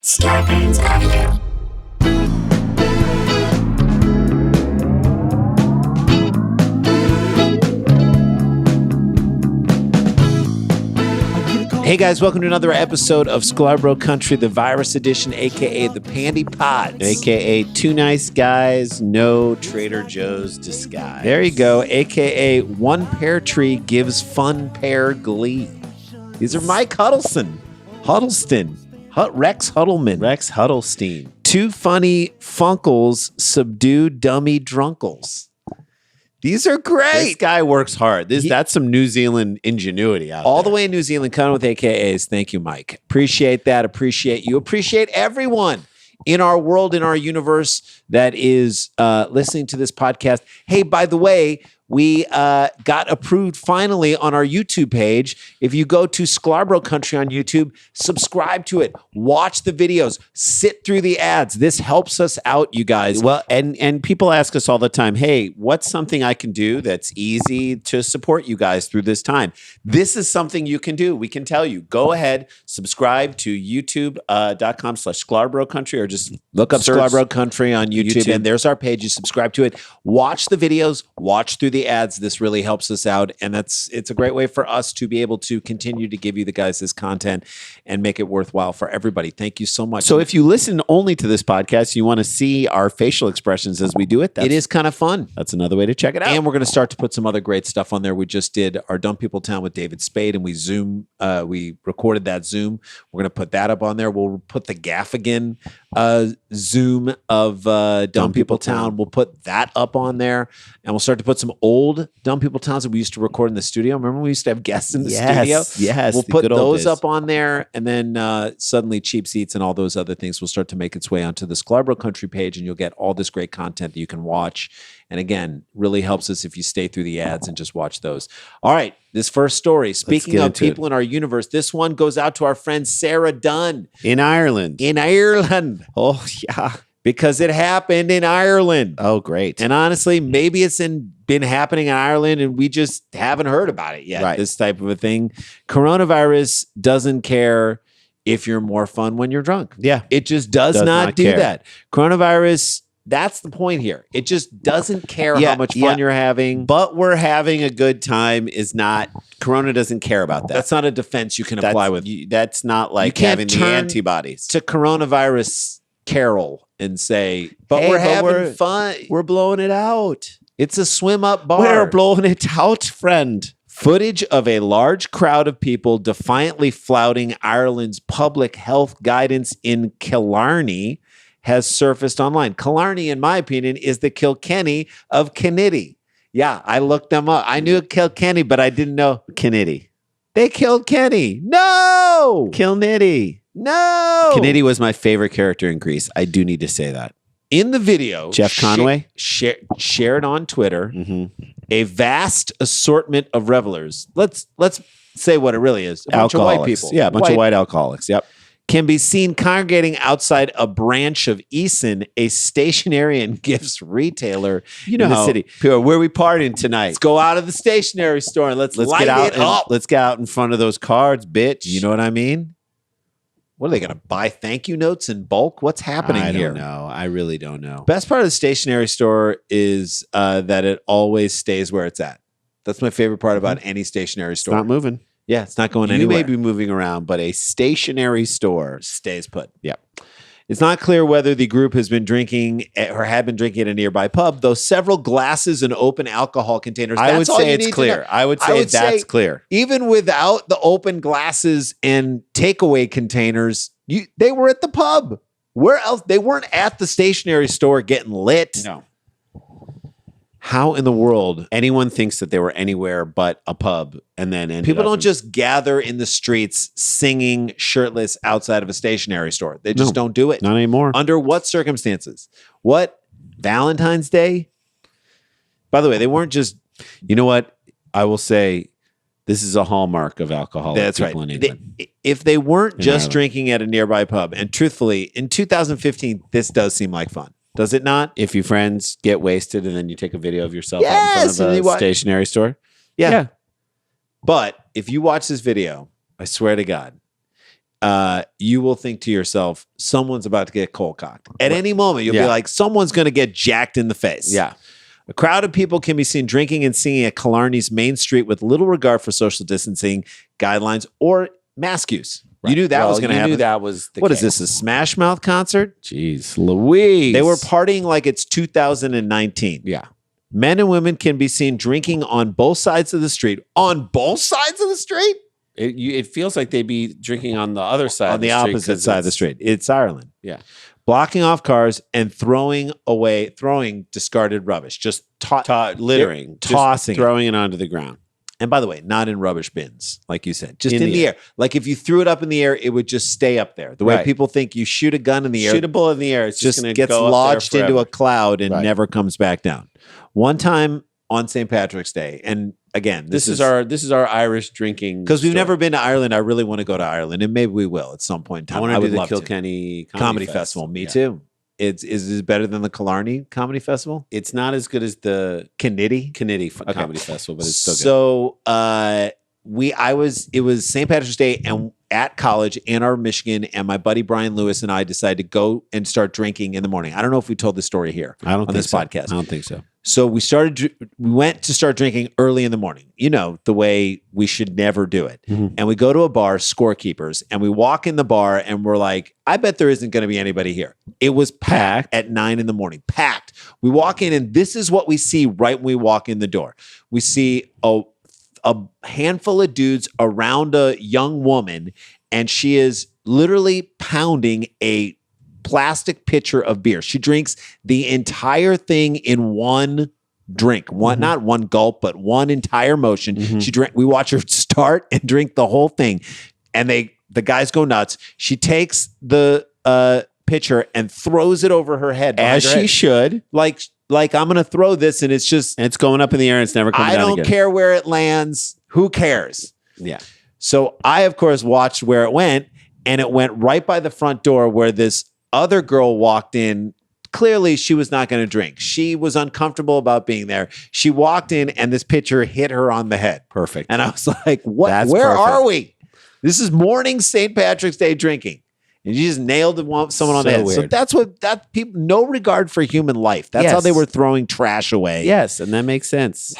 Scarpins Avenue. Hey guys, welcome to another episode of Sklarbro Country, the virus edition, aka the Pandy Pods, aka Two Nice Guys, No Trader Joe's Disguise. There you go, aka One Pear Tree Gives Fun Pear Glee. These are Mike Huddleston, Rex Huddlestein. Two funny funkles subdue dummy drunkles. These are great. This guy works hard. That's some New Zealand ingenuity out all there. the way in New Zealand, coming with AKAs. Thank you, Mike. Appreciate that. Appreciate you. Appreciate everyone in our world, in our universe that is listening to this podcast. Hey, by the way, we got approved finally on our YouTube page. If you go to Sklarbro Country on YouTube, subscribe to it, watch the videos, sit through the ads. This helps us out, you guys. Well, and people ask us all the time, hey, what's something I can do that's easy to support you guys through this time? This is something you can do. We can tell you. Go ahead, subscribe to youtube.com/Sklarbro Country, or just look up search Sklarbro Country on YouTube, and there's our page. You subscribe to it. Watch the videos. Watch through the ads. This really helps us out, and it's a great way for us to be able to continue to give you the guys this content and make it worthwhile for everybody. Thank you so much. So if you listen only to this podcast, you want to see our facial expressions as we do it. It is kind of fun. That's another way to check it out. And we're going to start to put some other great stuff on there. We just did our Dumb People Town with David Spade, and we recorded that Zoom. We're going to put that up on there. We'll put the Gaffigan Zoom of Dumb People Town. We'll put that up on there, and we'll start to put some old Dumb People Towns that we used to record in the studio. Remember we used to have guests in the studio? Yes. We'll put those up on there, and then suddenly Cheap Seats and all those other things will start to make its way onto the Sklarbro Country page, and you'll get all this great content that you can watch. And again, really helps us if you stay through the ads and just watch those. All right, this first story. Speaking of people in our universe, this one goes out to our friend Sarah Dunn. In Ireland. Oh, yeah. Because it happened in Ireland. Oh, great. And honestly, maybe it's been happening in Ireland and we just haven't heard about it yet. Right. This type of a thing. Coronavirus doesn't care if you're more fun when you're drunk. Yeah. It just does not do care. that. Coronavirus, that's the point here. It just doesn't care how much fun you're having. But we're having a good time is not, Corona doesn't care about that. That's not a defense you can apply with. That's not like having the antibodies. To coronavirus carol and say, we're having fun. We're blowing it out. It's a swim up bar. We're blowing it out, friend. Footage of a large crowd of people defiantly flouting Ireland's public health guidance in Killarney has surfaced online. Killarney, in my opinion, is the Kilkenny of Kennedy. Yeah, I looked them up. I knew Kilkenny, but I didn't know Kennedy. They killed Kenny. No! Kilnitty. No! Kennedy was my favorite character in Greece. I do need to say that. In the video, Jeff Conway shared on Twitter a vast assortment of revelers. Let's say what it really is. A bunch of white people. Yeah, a bunch of white alcoholics. Yep. Can be seen congregating outside a branch of Eason, a stationery and gifts retailer in the city. Where are we partying tonight? Let's go out of the stationery store and let's light it up. Let's get out in front of those cards, bitch. You know what I mean? What are they going to buy? Thank you notes in bulk? What's happening here? I don't know. I really don't know. Best part of the stationery store is that it always stays where it's at. That's my favorite part about any stationery store. It's not moving. Yeah, it's not going anywhere. You may be moving around, but a stationary store stays put. Yep. It's not clear whether the group has been drinking or had been drinking at a nearby pub, though several glasses and open alcohol containers. I would say it's clear. I would say that's clear. Even without the open glasses and takeaway containers, they were at the pub. Where else? They weren't at the stationery store getting lit. No. How in the world anyone thinks that they were anywhere but a pub and then people don't just gather in the streets singing shirtless outside of a stationery store. They just don't do it. Not anymore. Under what circumstances? What? Valentine's Day? By the way, they weren't just... You know what? I will say this is a hallmark of alcoholic That's people right. in England. If they weren't just drinking at a nearby pub, and truthfully, in 2015, this does seem like fun. Does it not? If your friends get wasted and then you take a video of yourself out in front of a stationery store. Yeah. But if you watch this video, I swear to God, you will think to yourself, someone's about to get cold cocked. At any moment, you'll be like, someone's going to get jacked in the face. Yeah. A crowd of people can be seen drinking and singing at Killarney's main street with little regard for social distancing guidelines or mask use. Right. You knew that was going to happen. You knew that was the What case. Is this, a Smash Mouth concert? Jeez Louise. They were partying like it's 2019. Yeah. Men and women can be seen drinking on both sides of the street. On both sides of the street? It feels like they'd be drinking on the other side. On the opposite side of the street. It's Ireland. Yeah. Blocking off cars and throwing discarded rubbish. Just littering. Tossing. Throwing it onto the ground. And by the way, not in rubbish bins, like you said. Just in the air. Like if you threw it up in the air, it would just stay up there. The way people think you shoot a gun in the air. Shoot a bullet in the air. It's just gets lodged into a cloud and never comes back down. One time on St. Patrick's Day, and again, this is our Irish drinking. Because we've never been to Ireland. I really want to go to Ireland, and maybe we will at some point in time. I want to do the love Kilkenny Comedy Festival. Me too. Is it better than the Killarney Comedy Festival? It's not as good as the Comedy Festival, but it's still good. So it was St. Patrick's Day and at college, Ann Arbor, Michigan, and my buddy Brian Lewis and I decided to go and start drinking in the morning. I don't know if we told this story here on this podcast. I don't think so. So we went to start drinking early in the morning, the way we should never do it. Mm-hmm. And we go to a bar, Scorekeepers, and we walk in the bar and we're like, I bet there isn't going to be anybody here. It was packed at 9 a.m, packed. We walk in and this is what we see right when we walk in the door. We see a handful of dudes around a young woman, and she is literally pounding a plastic pitcher of beer. She drinks the entire thing in one drink, not one gulp, but one entire motion. Mm-hmm. We watch her start and drink the whole thing, and the guys go nuts. She takes the pitcher and throws it over her head, as she should. Like I'm going to throw this, and it's going up in the air, and it's never coming down again. I don't care where it lands. Who cares? Yeah. So I, of course, watched where it went, and it went right by the front door where this other girl walked in. Clearly, she was not going to drink. She was uncomfortable about being there. She walked in, and this pitcher hit her on the head. Perfect. And I was like, "What? Where are we? This is morning St. Patrick's Day drinking." And you just nailed someone on the head. Weird. So that's people, no regard for human life. That's how they were throwing trash away. Yes, and that makes sense.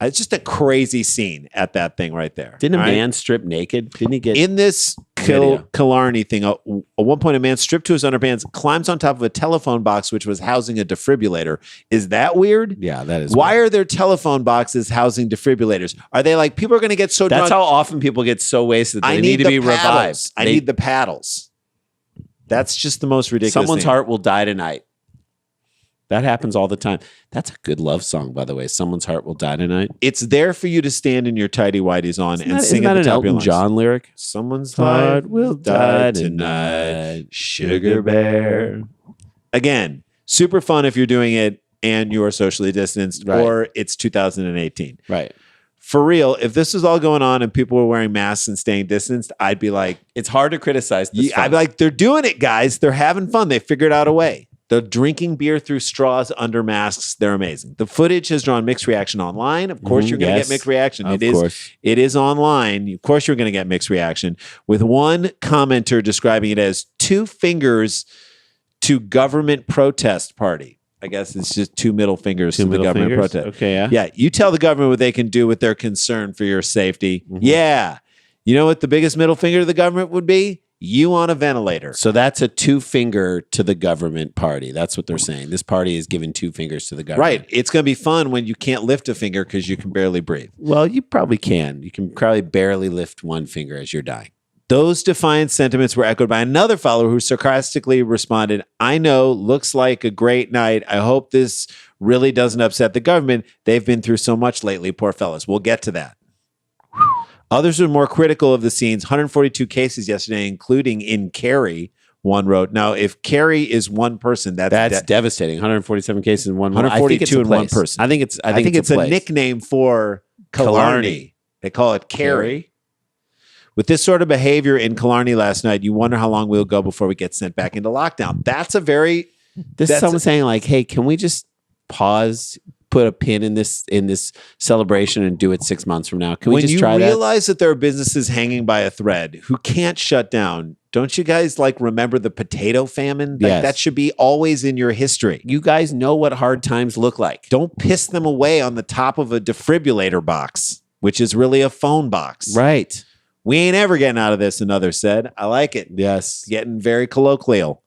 It's just a crazy scene at that thing right there. Didn't a man strip naked? Didn't he get in this Killarney thing? At one point, a man stripped to his underpants, climbs on top of a telephone box which was housing a defibrillator. Is that weird? Yeah, that is. Why are there telephone boxes housing defibrillators? Are they like people are going to get so drunk? That's how often people get so wasted that they need to be revived. I need the paddles. That's just the most ridiculous. Someone's heart will die tonight. That happens all the time. That's a good love song, by the way. Someone's heart will die tonight. It's there for you to stand in your tighty whities on and sing at the an top of your Elton lungs. John lyric. Someone's heart will die tonight, sugar bear. Again, super fun if you're doing it and you are socially distanced, or it's 2018. Right. For real, if this was all going on and people were wearing masks and staying distanced, I'd be like, it's hard to criticize this. I'd be like, they're doing it, guys. They're having fun. They figured out a way. They're drinking beer through straws under masks. They're amazing. The footage has drawn mixed reaction online. Of course, you're going to get mixed reaction. It is online. Of course, you're going to get mixed reaction, with one commenter describing it as 2 fingers to government protest party. I guess it's just 2 middle fingers to the government protest. Okay, yeah. Yeah, you tell the government what they can do with their concern for your safety. Mm-hmm. Yeah. You know what the biggest middle finger to the government would be? You on a ventilator. So that's a 2-finger to the government party. That's what they're saying. This party is giving 2 fingers to the government. Right. It's going to be fun when you can't lift a finger because you can barely breathe. Well, you probably can. You can probably barely lift 1 finger as you're dying. Those defiant sentiments were echoed by another follower who sarcastically responded, I know, looks like a great night. I hope this really doesn't upset the government. They've been through so much lately, poor fellas. We'll get to that. Others were more critical of the scenes. 142 cases yesterday, including in Kerry, one wrote. Now, if Kerry is one person, that's devastating. 147 cases in one. 142 in one person. I think it's a nickname for Killarney. They call it Kerry. With this sort of behavior in Killarney last night, you wonder how long we'll go before we get sent back into lockdown. This is someone saying like, hey, can we just pause put a pin in this celebration and do it 6 months from now? Can we when just you try that? realize that there are businesses hanging by a thread who can't shut down, don't you guys like remember the potato famine? Like, Yes. that should be always in your history. You guys know what hard times look like. Don't piss them away on the top of a defibrillator box, which is really a phone box. Right. We ain't ever getting out of this, another said. I like it. Yes. Getting very colloquial.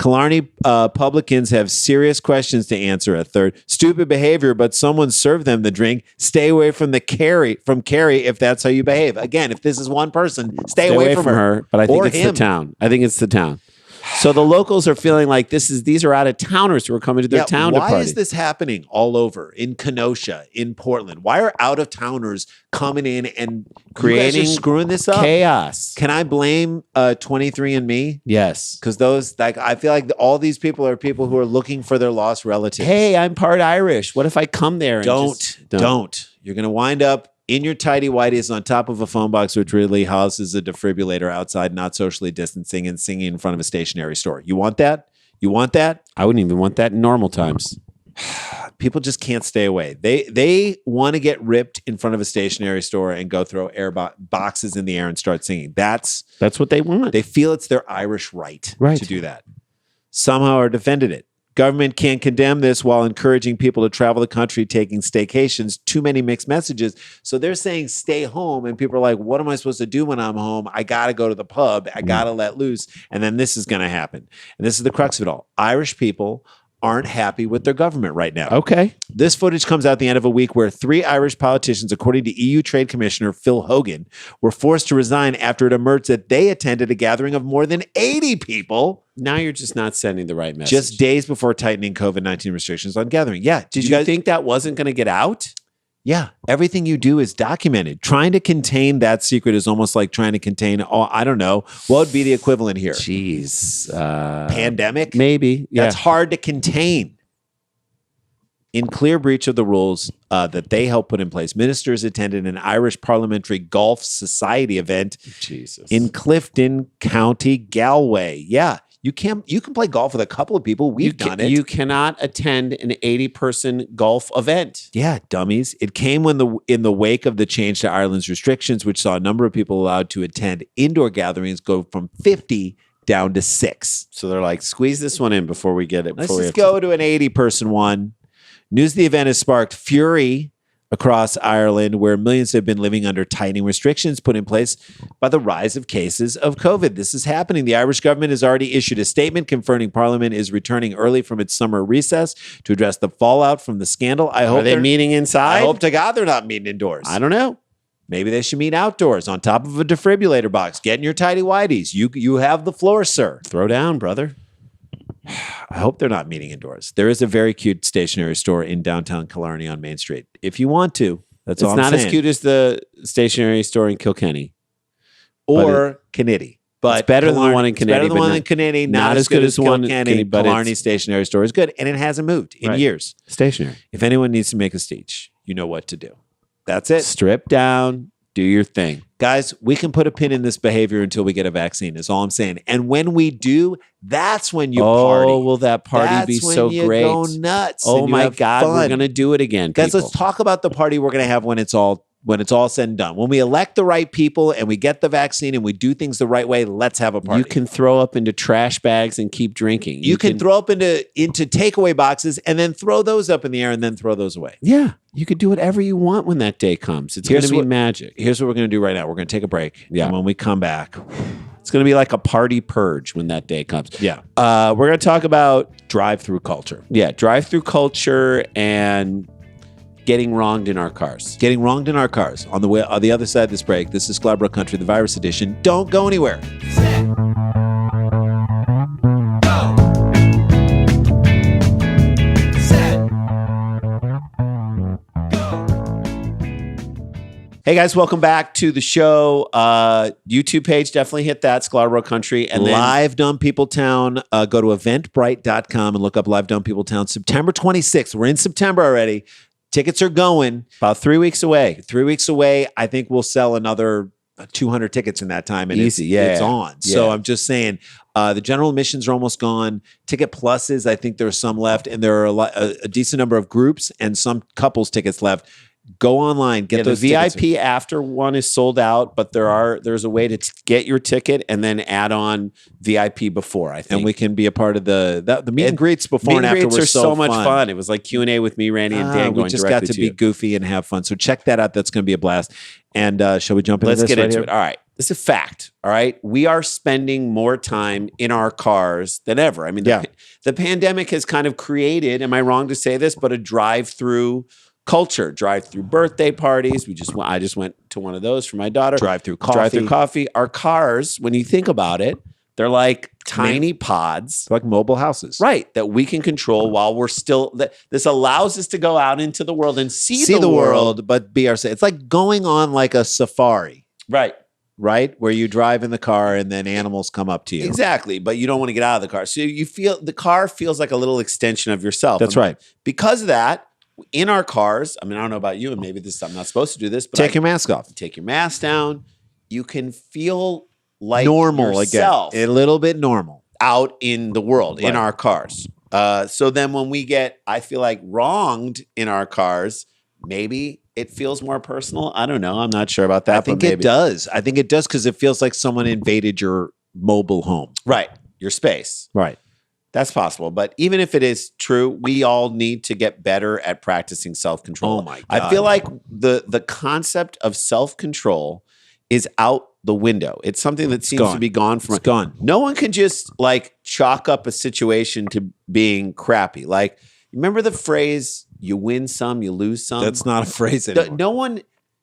Killarney publicans have serious questions to answer. A third, stupid behavior, but someone served them the drink. Stay away from Carrie if that's how you behave. Again, if this is one person, stay away from her. But I think or it's him. the town. I think it's the town. So the locals are feeling like these are out of towners who are coming to their town to party. Why is this happening all over in Kenosha, in Portland? Why are out of towners coming in and creating screwing this up? Chaos. Can I blame 23andMe? Yes. Because I feel like all these people are people who are looking for their lost relatives. Hey, I'm part Irish. What if I come there and don't. You're going to wind up in your tidy whities on top of a phone box, which really houses a defibrillator outside, not socially distancing and singing in front of a stationery store. You want that? You want that? I wouldn't even want that in normal times. People just can't stay away. They want to get ripped in front of a stationery store and go throw boxes in the air and start singing. That's what they want. They feel it's their Irish right to do that. Somehow are defended it. Government can't condemn this while encouraging people to travel the country, taking staycations. Too many mixed messages. So they're saying stay home, and people are like, what am I supposed to do when I'm home? I got to go to the pub. I got to let loose. And then this is going to happen. And this is the crux of it all. Irish people aren't happy with their government right now. Okay. This footage comes out at the end of a week where 3 Irish politicians, according to EU Trade Commissioner Phil Hogan, were forced to resign after it emerged that they attended a gathering of more than 80 people. Now you're just not sending the right message. Just days before tightening COVID-19 restrictions on gathering. Yeah. Did you guys think that wasn't going to get out? Yeah. Everything you do is documented. Trying to contain that secret is almost like trying to contain, I don't know, what would be the equivalent here? Jeez. Pandemic? Maybe. Yeah. That's hard to contain. In clear breach of the rules that they helped put in place, ministers attended an Irish Parliamentary Golf Society event in Clifton, County Galway. Yeah. You can play golf with a couple of people. We've done it. You cannot attend an 80-person golf event. Yeah, dummies. It came in the wake of the change to Ireland's restrictions, which saw a number of people allowed to attend indoor gatherings go from 50 down to 6. So they're like, squeeze this one in before we get it. Let's just go to an 80-person one. News of the event has sparked fury across Ireland, where millions have been living under tightening restrictions put in place by the rise of cases of COVID. This is happening. The Irish government has already issued a statement confirming Parliament is returning early from its summer recess to address the fallout from the scandal. Are they meeting inside? I hope to God they're not meeting indoors. I don't know. Maybe they should meet outdoors on top of a defibrillator box. Get in your tidy whities. You have the floor, sir. Throw down, brother. I hope they're not meeting indoors. There is a very cute stationery store in downtown Killarney on Main Street. If you want to, that's all I'm saying. It's not as cute as the stationery store in Kilkenny. Or Kinnitty. But it's better than the one in Kinnitty. Better than the one in Kinnitty. Not as good as the one in Kilkenny, but Killarney stationery store is good. And it hasn't moved in years. Stationary. If anyone needs to make a speech, you know what to do. That's it. Strip down. Do your thing. Guys, we can put a pin in this behavior until we get a vaccine, is all I'm saying. And when we do, that's when you party. Oh, will that party be so great? Go nuts. Oh my God, we're going to do it again, guys, let's talk about the party we're going to have when it's all said and done. When we elect the right people and we get the vaccine and we do things the right way, let's have a party. You can throw up into trash bags and keep drinking. You can throw up into takeaway boxes and then throw those up in the air and then throw those away. Yeah. You could do whatever you want when that day comes. It's going to be magic. Here's what we're going to do right now. We're going to take a break. Yeah. And when we come back, it's going to be like a party purge when that day comes. Yeah. We're going to talk about drive-through culture. Yeah. Drive-through culture and getting wronged in our cars. Getting wronged in our cars. On the other side of this break, this is Sklarbro Country, the virus edition. Don't go anywhere. Hey guys, welcome back to the show. YouTube page, definitely hit that, Sklarbro Country. And then Live Dumb People Town. Go to eventbrite.com and look up Live Dumb People Town. September 26th. We're in September already. Tickets are going. About 3 weeks away. 3 weeks away. I think we'll sell another 200 tickets in that time. And Easy. It's on. Yeah. So I'm just saying, The general admissions are almost gone. Ticket pluses, I think there's some left, and there are a decent number of groups and some couples tickets left. Go online, get those the tickets. VIP after one is sold out, but there's a way to get your ticket and then add on VIP before, I think. And we can be a part of the meet and greets before and after. Meet and greets are so much fun. It was like Q&A with me, Randy, and Dan going we just directly got to be goofy and have fun. So check that out. That's going to be a blast. And shall we jump into this? Let's get into here? it. All right. This is a fact. All right. We are spending more time in our cars than ever. I mean, the pandemic has kind of created, am I wrong to say this, but a drive-through culture, drive-through birthday parties. I just went to one of those for my daughter. Drive-through coffee. Drive-through coffee. Our cars, when you think about it, they're like tiny pods. Like mobile houses. Right. That we can control while we're still, this allows us to go out into the world and see the world. But be ourselves. It's like going on like a safari. Right. Right? Where you drive in the car and then animals come up to you. Exactly. But you don't want to get out of the car. So you feel, the car feels like a little extension of yourself. That's right. Because of that, in our cars, I mean, I don't know about you, and maybe I'm not supposed to do this, but take your mask off. Take your mask down. You can feel like normal yourself again. A little bit normal. Out in the world, right. in our cars. So then when we get, I feel like, wronged in our cars, maybe it feels more personal. I don't know. I'm not sure about that. I think it does. I think it does because it feels like someone invaded your mobile home. Right. Your space. Right. That's possible. But even if it is true, we all need to get better at practicing self-control. Oh my God. I feel like the concept of self-control is out the window. It's something that seems to be gone from. It's gone. No one can just like chalk up a situation to being crappy. Like, remember the phrase, you win some, you lose some? That's not a phrase anymore.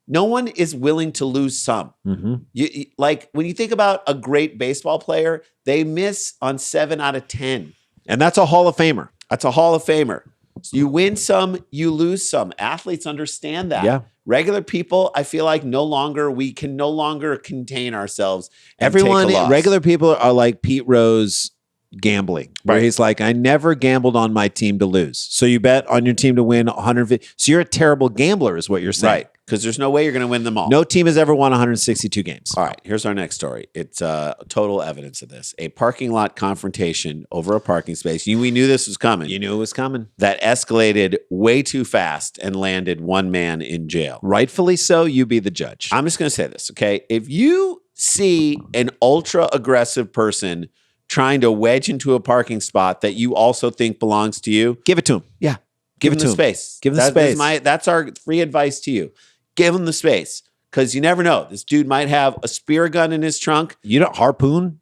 No one is willing to lose some. Mm-hmm. Like when you think about a great baseball player, they miss on 7 out of 10. And that's a Hall of Famer. That's a Hall of Famer. So you win some, you lose some. Athletes understand that. Yeah. Regular people, I feel like we can no longer contain ourselves. And Everyone, take a loss. regular people are like Pete Rose gambling, where he's like, I never gambled on my team to lose. So you bet on your team to win 150. So you're a terrible gambler is what you're saying. Right. Because there's no way you're going to win them all. No team has ever won 162 games. All right, here's our next story. It's total evidence of this. A parking lot confrontation over a parking space. We knew this was coming. You knew it was coming. That escalated way too fast and landed one man in jail. Rightfully so. You be the judge. I'm just going to say this, okay? If you see an ultra-aggressive person trying to wedge into a parking spot that you also think belongs to you, give it to him. Yeah. Give him it to the him. space. Give him the space. That's our free advice to you. Give him the space. Because you never know. This dude might have a spear gun in his trunk. You don't harpoon.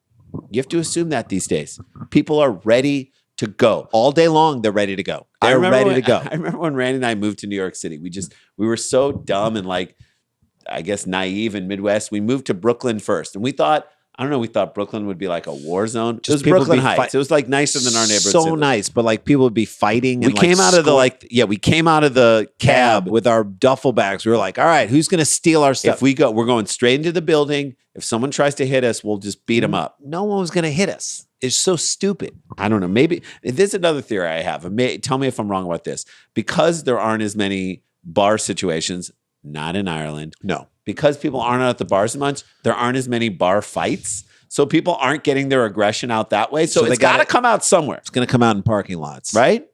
You have to assume that these days. People are ready to go. All day long, they're ready to go. I to go. remember when Randy and I moved to New York City. We were so dumb and like, I guess, naive in Midwest. We moved to Brooklyn first. And we thought Brooklyn would be like a war zone. It was Brooklyn Heights. It was like nicer than our neighborhood. So nice, but like people would be fighting. And we came out of the cab with our duffel bags. We were like, all right, who's going to steal our stuff? We're going straight into the building. If someone tries to hit us, we'll just beat them up. No one was going to hit us. It's so stupid. I don't know. Maybe there's another theory I have. Tell me if I'm wrong about this. Because there aren't as many bar situations, not in Ireland. No. Because people aren't out at the bars as much, there aren't as many bar fights. So people aren't getting their aggression out that way. So it's got to come out somewhere. It's going to come out in parking lots. Right?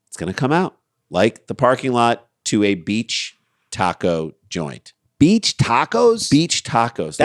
It's going to come out. Like the parking lot to a beach taco joint. Beach tacos? Beach tacos.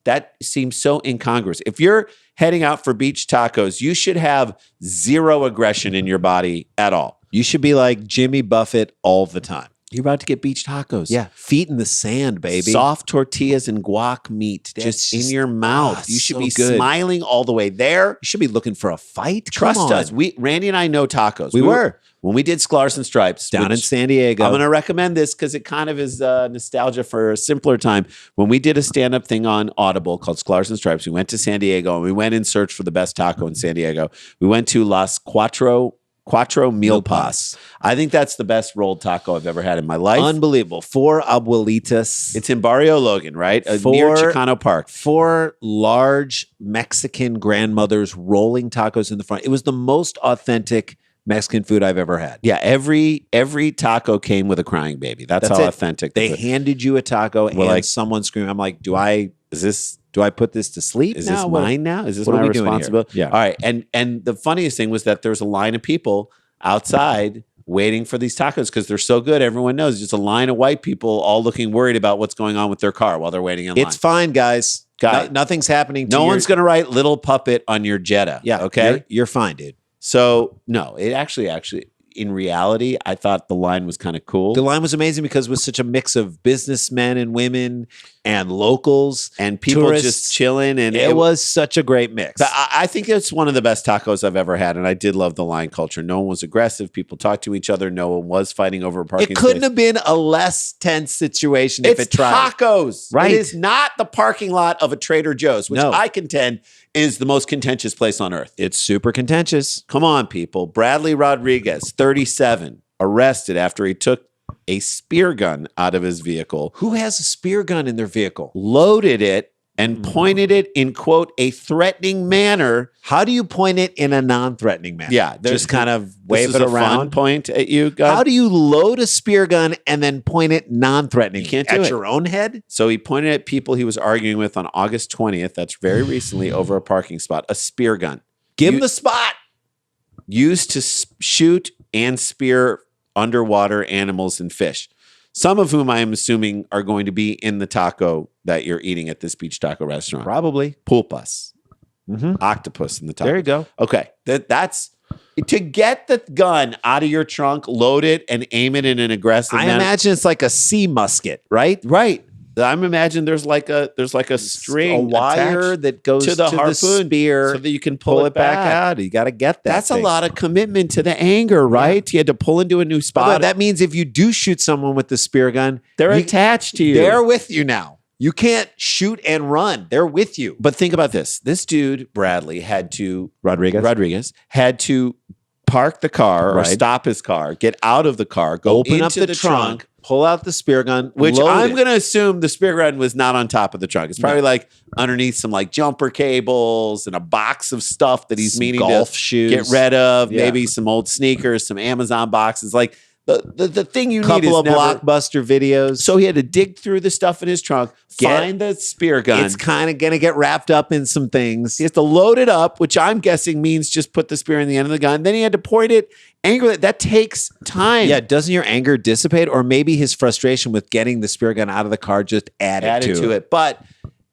That seems so incongruous. If you're heading out for beach tacos, you should have zero aggression in your body at all. You should be like Jimmy Buffett all the time. You're about to get beach tacos. Yeah. Feet in the sand, baby. Soft tortillas and guac meat just in your mouth. You should be smiling all the way there. You should be looking for a fight. Trust us. Randy and I know tacos. We were. When we did Sklars and Stripes. Down in San Diego. I'm going to recommend this because it kind of is nostalgia for a simpler time. When we did a stand-up thing on Audible called Sklars and Stripes, we went to San Diego and we went in search for the best taco in San Diego. We went to Las Cuatro Milpas. I think that's the best rolled taco I've ever had in my life. Unbelievable. 4 abuelitas. It's in Barrio Logan, right? Near Chicano Park. 4 large Mexican grandmothers rolling tacos in the front. It was the most authentic Mexican food I've ever had. Yeah, every taco came with a crying baby. That's how authentic. They handed you a taco and someone screamed. I'm like, is Do I put this to sleep? Is now? this What- mine now? Is this what are my we doing here? responsibility? Yeah. All right. And the funniest thing was that there's a line of people outside waiting for these tacos because they're so good. Everyone knows just a line of white people all looking worried about what's going on with their car while they're waiting in line. It's fine, guys. Guy. Nothing's happening. No one's going to write little puppet on your Jetta. Yeah. Okay. You're fine, dude. So no, it actually, in reality, I thought the line was kind of cool. The line was amazing because it was such a mix of businessmen and women and locals and people tourists. just chilling. And It was such a great mix. But I think it's one of the best tacos I've ever had, and I did love the line culture. No one was aggressive. People talked to each other. No one was fighting over a parking It couldn't space. have been a less tense situation if It's it tried. tacos. Right. It is not the parking lot of a Trader Joe's, which No. I contend is the most contentious place on earth. It's super contentious. Come on, people. Bradley Rodriguez, 37, arrested after he took a spear gun out of his vehicle, Who has a spear gun in their vehicle? loaded it, and pointed it in, quote, a threatening manner. How do you point it in a non-threatening manner? Yeah, just kind of This wave is it a fun around. point at you, guys. How do you load a spear gun and then point it non-threatening? You can't do at it. your own head. So he pointed at people he was arguing with on August 20th. That's very recently over a parking spot, a spear gun. Give You- him the spot. Used to shoot and spear underwater animals and fish, some of whom I am assuming are going to be in the taco that you're eating at this beach taco restaurant. Probably. Pulpas, Mm-hmm. octopus in the taco. There you go. Okay, that's to get the gun out of your trunk, load it, and aim it in an aggressive I manner. imagine it's like a sea musket, right? Right. I'm imagining there's like a string, a wire attached that goes to the harpoon spear, so that you can pull it back out. You got to get that. That's a thing. lot of commitment to the anger, right? You had to pull into a new Although spot. that means if you do shoot someone with the spear gun, They're you- attached to you. they're with you now. You can't shoot and run. They're with you. But think about this. This dude, Bradley, had to Rodriguez had to park the car or Right. stop his car, get out of the car, go open into up the trunk, pull out the spear gun, which load I'm it. going to assume the spear gun was not on top of the trunk. It's probably like underneath some like jumper cables and a box of stuff that he's Some meaning golf to shoes. get rid of, Yeah. maybe some old sneakers, some Amazon boxes. Like the thing you need couple is of never, blockbuster videos. So he had to dig through the stuff in his trunk, find the spear gun. It's kind of going to get wrapped up in some things. He has to load it up, which I'm guessing means just put the spear in the end of the gun. Then he had to point it angrily. That takes time. Yeah, doesn't your anger dissipate? Or maybe his frustration with getting the spear gun out of the car just added to it. But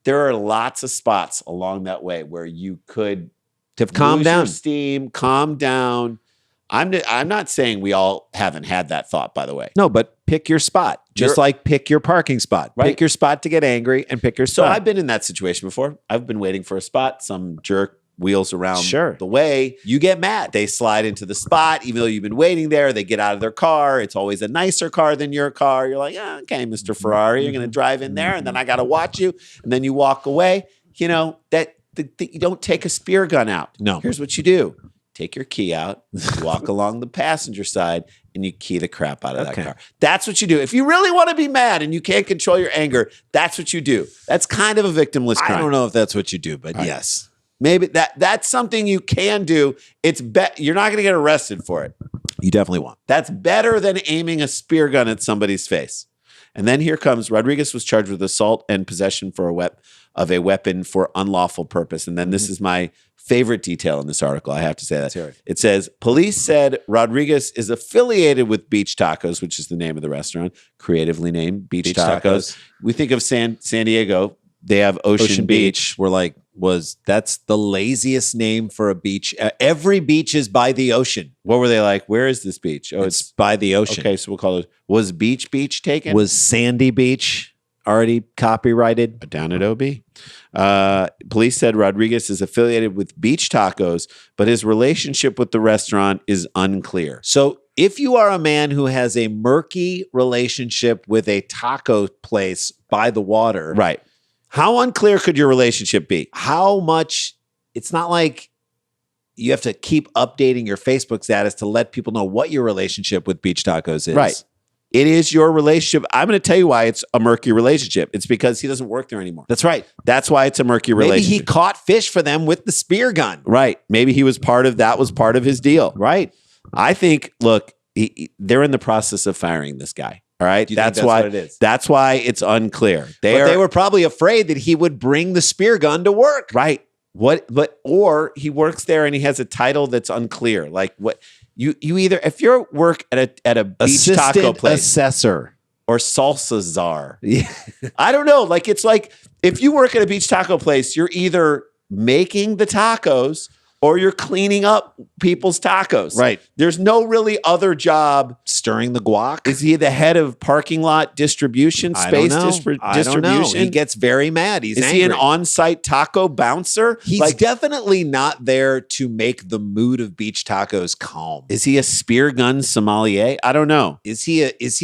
there are lots of spots along that way where you could To calm lose down. your steam, calm down. I'm not saying we all haven't had that thought, by the way. No, but pick your spot. Just You're- like pick your parking spot. Right. Pick your spot to get angry and pick your So spot. I've been in that situation before. I've been waiting for a spot. Some jerk wheels around Sure. the way. You get mad. They slide into the spot, even though you've been waiting there. They get out of their car. It's always a nicer car than your car. You're like, yeah, okay, Mr. Ferrari, you're going to drive in there, and then I got to watch you, and then you walk away. You know that you don't take a spear gun out. No. Here's what you do: take your key out, walk along the passenger side, and you key the crap out of Okay. that car. That's what you do. If you really want to be mad and you can't control your anger, that's what you do. That's kind of a victimless crime. I don't know if that's what you do, but Right. yes. Maybe that's something you can do. You're not going to get arrested for it. You definitely won't. That's better than aiming a spear gun at somebody's face. And then here comes Rodriguez was charged with assault and possession for of a weapon for unlawful purpose. And then this is my favorite detail in this article. I have to say that. hear it. It says police said Rodriguez is affiliated with Beach Tacos, which is the name of the restaurant, creatively named Beach Tacos. We think of San Diego. They have Ocean Beach. We're like, that's the laziest name for a beach. Every beach is by the ocean. What were they like? Where is this beach? Oh, It's by the ocean. okay. So we'll call it. Was Beach taken? Was Sandy Beach already copyrighted? Down at OB. Police said Rodriguez is affiliated with Beach Tacos, but his relationship with the restaurant is unclear. So if you are a man who has a murky relationship with a taco place by the water, Right. How unclear could your relationship be? how much, it's not like you have to keep updating your Facebook status to let people know what your relationship with Beach Tacos is. Right. It is your relationship. I'm going to tell you why it's a murky relationship. It's because he doesn't work there anymore. That's right. That's why it's a murky Maybe relationship. he caught fish for them with the spear gun. Right. Maybe he was part of that. Was part of his deal. Right. I think. Look, they're in the process of firing this guy. All right. Do you think That's that's why what it is? That's why it's unclear. They were probably afraid that he would bring the spear gun to work. right. Or he works there and he has a title that's unclear. Like what you either if you work at a beach taco Assistant place assessor. or salsa czar. Yeah. I don't know. Like it's like if you work at a beach taco place, you're either making the tacos or you're cleaning up people's tacos. Right. There's no really other job. Stirring the guac. Is he the head of parking lot distribution, I space don't know. I don't know. distribution? He gets very mad. He's Is he an angry. on-site taco bouncer? He's definitely not there to make the mood of beach tacos calm. Is he a spear gun sommelier? I don't know. Is he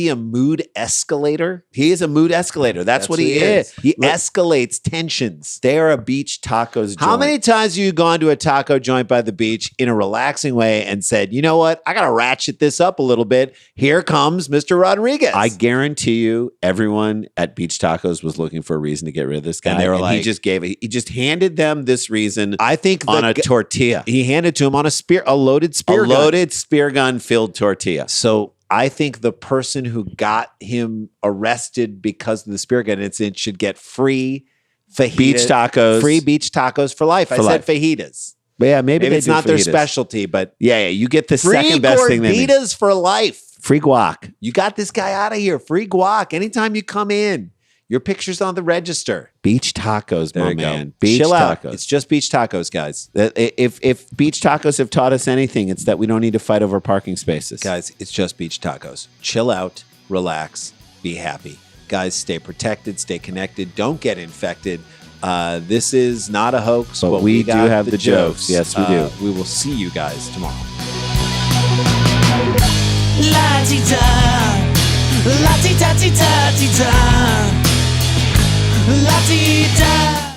a mood escalator? He is a mood escalator. That's what he is. He Look, escalates tensions. they are a beach tacos How joint. many times have you gone to a taco joint by the beach in a relaxing way and said, you know what? I got to ratchet this up a little bit. Here comes Mr. Rodriguez. I guarantee you, everyone at Beach Tacos was looking for a reason to get rid of this guy. And they were like- he just handed them this reason I think on a tortilla, he handed to him on a loaded spear a gun. loaded spear gun filled tortilla. So I think the person who got him arrested because of the spear gun incident should get free fajita, Beach tacos. free beach tacos for life. I said fajitas. But yeah, maybe Maybe they it's do not their fajitas. specialty, but Yeah, you get the free second best thing they make. gorditas for life. Free guac. You got this guy out of here. Free guac. Anytime you come in, your picture's on the register. Beach tacos, There my you go. man. Beach Chill out. tacos. It's just beach tacos, guys. If beach tacos have taught us anything, it's that we don't need to fight over parking spaces. Guys, it's just beach tacos. Chill out, relax, be happy. Guys, stay protected, stay connected, don't get infected. This is not a hoax, But we do got have the jokes. Yes, we do. We will see you guys tomorrow. La ti da, la ti da ti da ti da, la ti da.